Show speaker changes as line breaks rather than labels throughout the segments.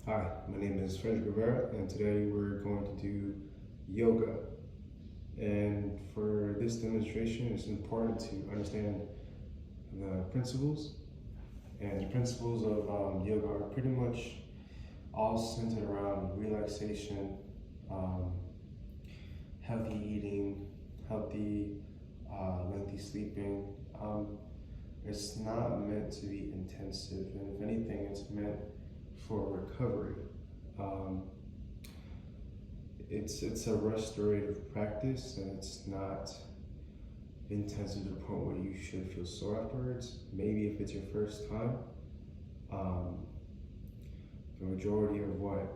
Hi, my name is Frederick Rivera, and today we're going to do yoga. And for this demonstration, it's important to understand the principles. And the principles of yoga are pretty much all centered around relaxation, healthy eating, healthy, lengthy sleeping. It's not meant to be intensive, and if anything, it's meant for recovery. Um, it's a restorative practice, and it's not intensive to the point where you should feel sore afterwards. Maybe if it's your first time. The majority of what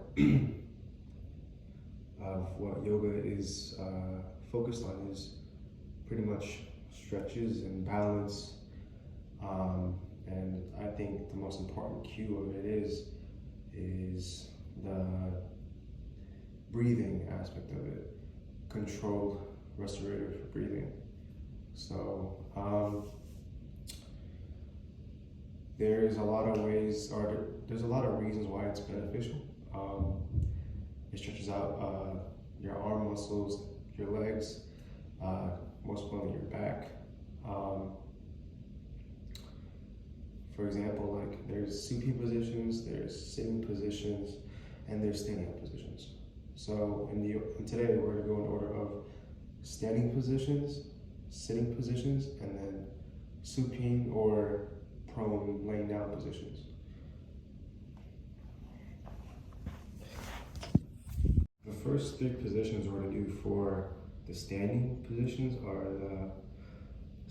yoga is focused on is pretty much stretches and balance. And I think the most important cue of it is the breathing aspect of it, controlled restorative breathing. So there's a lot of ways, or there's a lot of reasons why it's beneficial. It stretches out your arm muscles, your legs, most importantly your back. For example, like there's supine positions, there's sitting positions, and there's standing up positions. So today we're going to go in order of standing positions, sitting positions, and then supine or prone laying down positions. The first three positions we're going to do for the standing positions are the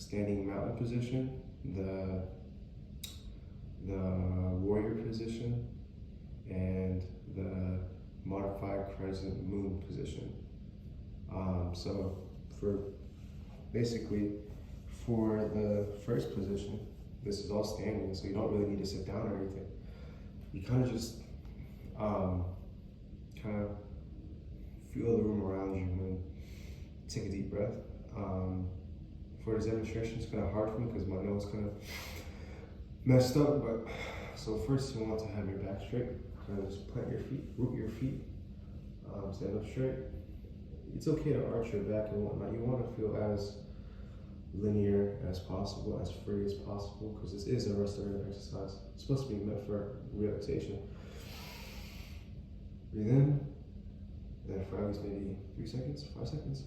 standing mountain position, the warrior position, and the modified crescent moon position. So for the first position, this is all standing, so you don't really need to sit down or anything. You kind of just kind of feel the room around you and take a deep breath. For this demonstration, it's kind of hard for me because my nose kind of messed up, but so first you want to have your back straight. Kind of just plant your feet, root your feet, stand up straight. It's okay to arch your back and whatnot. You want to feel as linear as possible, as free as possible, because this is a restorative exercise. It's supposed to be meant for relaxation. Breathe in, then for at least maybe 3 seconds, 5 seconds,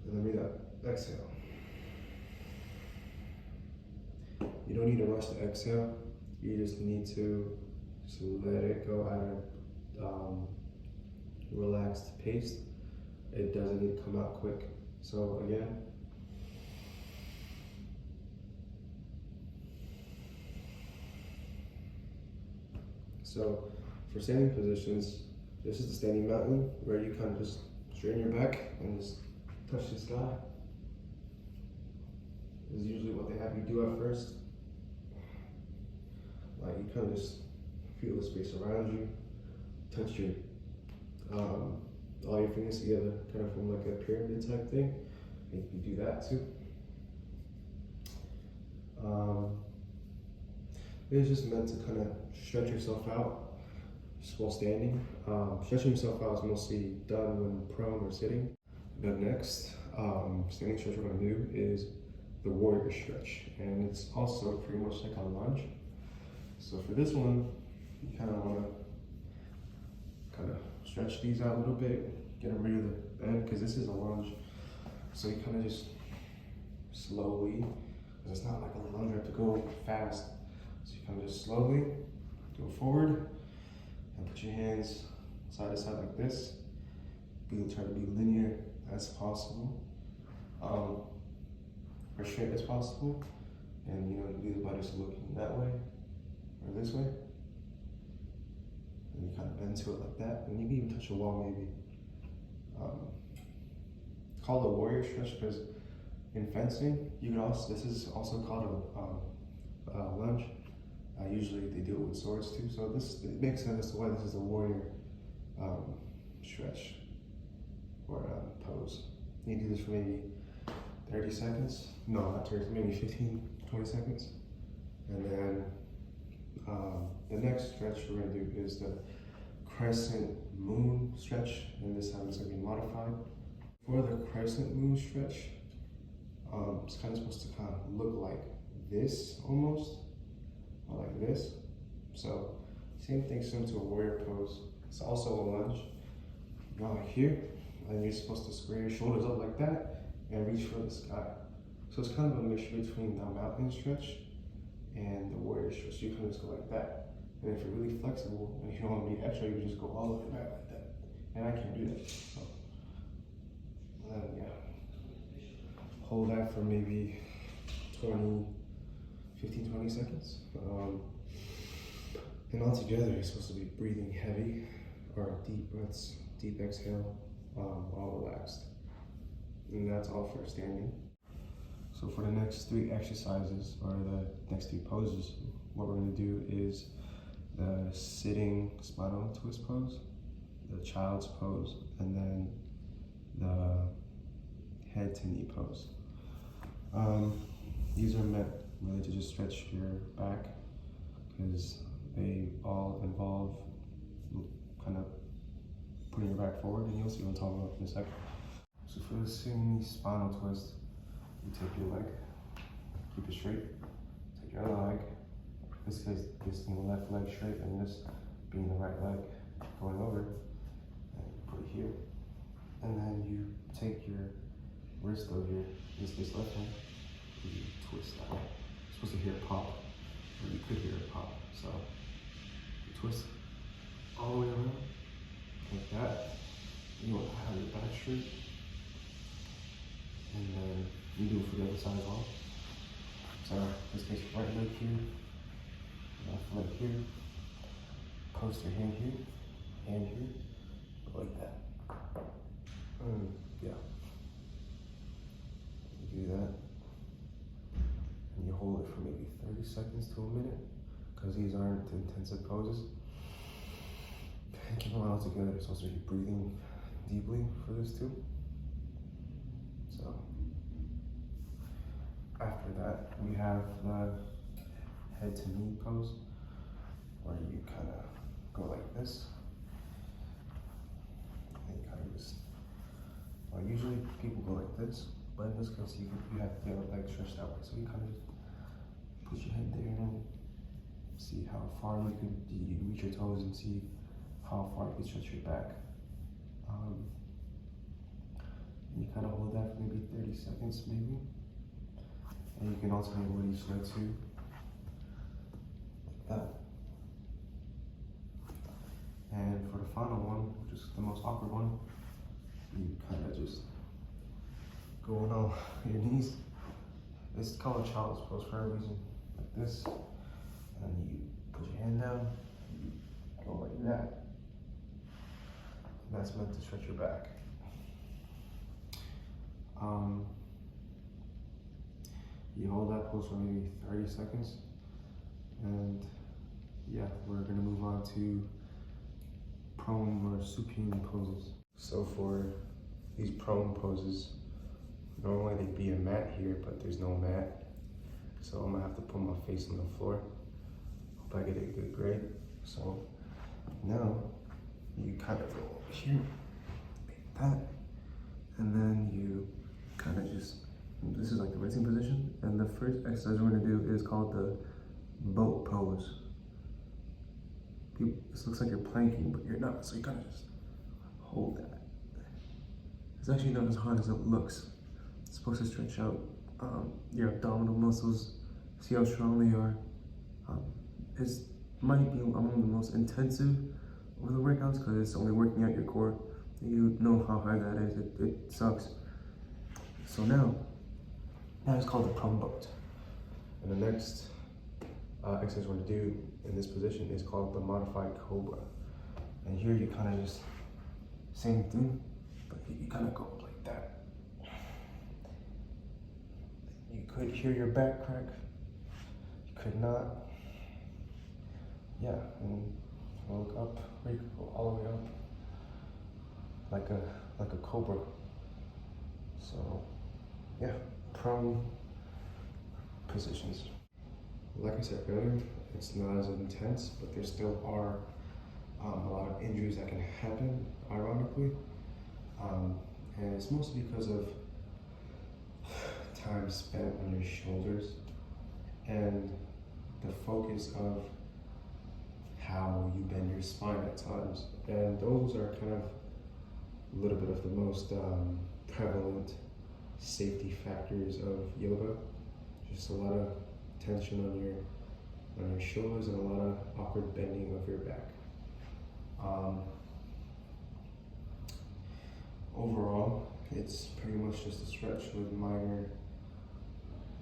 and then breathe out. Exhale. You don't need to rush the exhale. You just need to let it go at a relaxed pace. It doesn't need to come out quick. So again, so for standing positions, this is the standing mountain where you kind of just straighten your back and just touch the sky. This is usually what they have you do at first. Like you kind of just feel the space around you, touch your all your fingers together, kind of from like a pyramid type thing. And you do that too. It's just meant to kind of stretch yourself out just while standing. Stretching yourself out is mostly done when prone or sitting. The next standing stretch we're going to do is the warrior stretch, and it's also pretty much like a lunge. So for this one, you kind of want to stretch these out a little bit, get them ready to bend, because this is a lunge. So you kind of just slowly, because it's not like a lunge, you have to go fast. So you kind of just slowly go forward and put your hands side to side like this. Try to be linear as possible, or straight as possible. And you know, you do this by just looking that way or this way. And you kind of bend to it like that. And you can even touch a wall maybe. It's called a warrior stretch because in fencing, this is also called a lunge. Usually they do it with swords too. So it makes sense as to why this is a warrior stretch or pose. You do this for maybe 30 seconds. No, not 30, maybe 15, 20 seconds. And then The next stretch we're gonna do is the crescent moon stretch, and this time it's gonna be modified. For the crescent moon stretch, it's kind of supposed to kind of look like this almost, or like this. So same thing similar to a warrior pose. It's also a lunge. You go like here, and you're supposed to square your shoulders up like that and reach for the sky. So it's kind of a mixture between the mountain stretch and the warrior stretch. You can just go like that. And if you're really flexible and you don't want to be extra, you can just go all the way back like that. And I can't do that. So, yeah. Hold that for maybe 15-20 seconds. And all together, you're supposed to be breathing heavy, or deep breaths, deep exhale, all relaxed. And that's all for standing. So for the next 3 exercises, or the next 3 poses, what we're gonna do is the sitting spinal twist pose, the child's pose, and then the head to knee pose. These are meant really to just stretch your back, because they all involve kind of putting your back forward, and you'll see what I'm talking about in a second. So for the sitting spinal twist, you take your leg, keep it straight, take your other leg, in this case, this being the left leg straight, and this being the right leg going over, and put it here. And then you take your wrist over here, in this case left hand, and you twist that. You're supposed to hear it pop, or you could hear it pop. So you twist all the way around, like that. You want to have your back straight. And then you do it for the other side as well. So in this case, right leg here, left leg here, post your hand here, like that. Yeah. You do that, and you hold it for maybe 30 seconds to a minute, because these aren't intensive poses. And keep them all together. You're supposed to be breathing deeply for this too. So after that, we have the head to knee pose, where you kind of go like this. And you kind of just, well, usually people go like this, but in this case, you have the other leg stretched out. So you kind of just put your head there and see how far you reach your toes, and see how far you can stretch your back. You kind of hold that for maybe 30 seconds, maybe. And you can alternate with each leg too, like that. And for the final one, which is the most awkward one, you kind of just go on your knees. It's called a child's pose for a reason, like this. And then you put your hand down, you go like that. And that's meant to stretch your back. You hold that pose for maybe 30 seconds, and yeah, we're gonna move on to prone or supine poses. So for these prone poses, normally there'd be a mat here, but there's no mat. So I'm gonna have to put my face on the floor. Hope I get a good grade. So now you kind of go over here, like that, and then you kind of just, this is like the resting position, and the first exercise we're gonna do is called the boat pose. This looks like you're planking, but you're not, so you kind of just hold that. It's actually not as hard as it looks. It's supposed to stretch out your abdominal muscles, see how strong they are. It might be among the most intensive of the workouts, because it's only working out your core. You know how hard that is, it sucks. So now it's called the prone boat. And the next exercise we're gonna do in this position is called the modified cobra. And here you kind of just, same thing, but you kind of go like that. You could hear your back crack, you could not. Yeah, and look up, or you could go all the way up, like a cobra. So yeah, prone positions. like I said earlier, it's not as intense, but there still are a lot of injuries that can happen, ironically. And it's mostly because of time spent on your shoulders and the focus of how you bend your spine at times. And those are kind of a little bit of the most prevalent safety factors of yoga. Just a lot of tension on your shoulders and a lot of awkward bending of your back. Overall, it's pretty much just a stretch with minor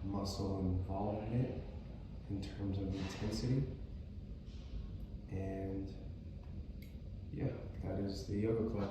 muscle involvement in terms of intensity. And yeah, that is the yoga class.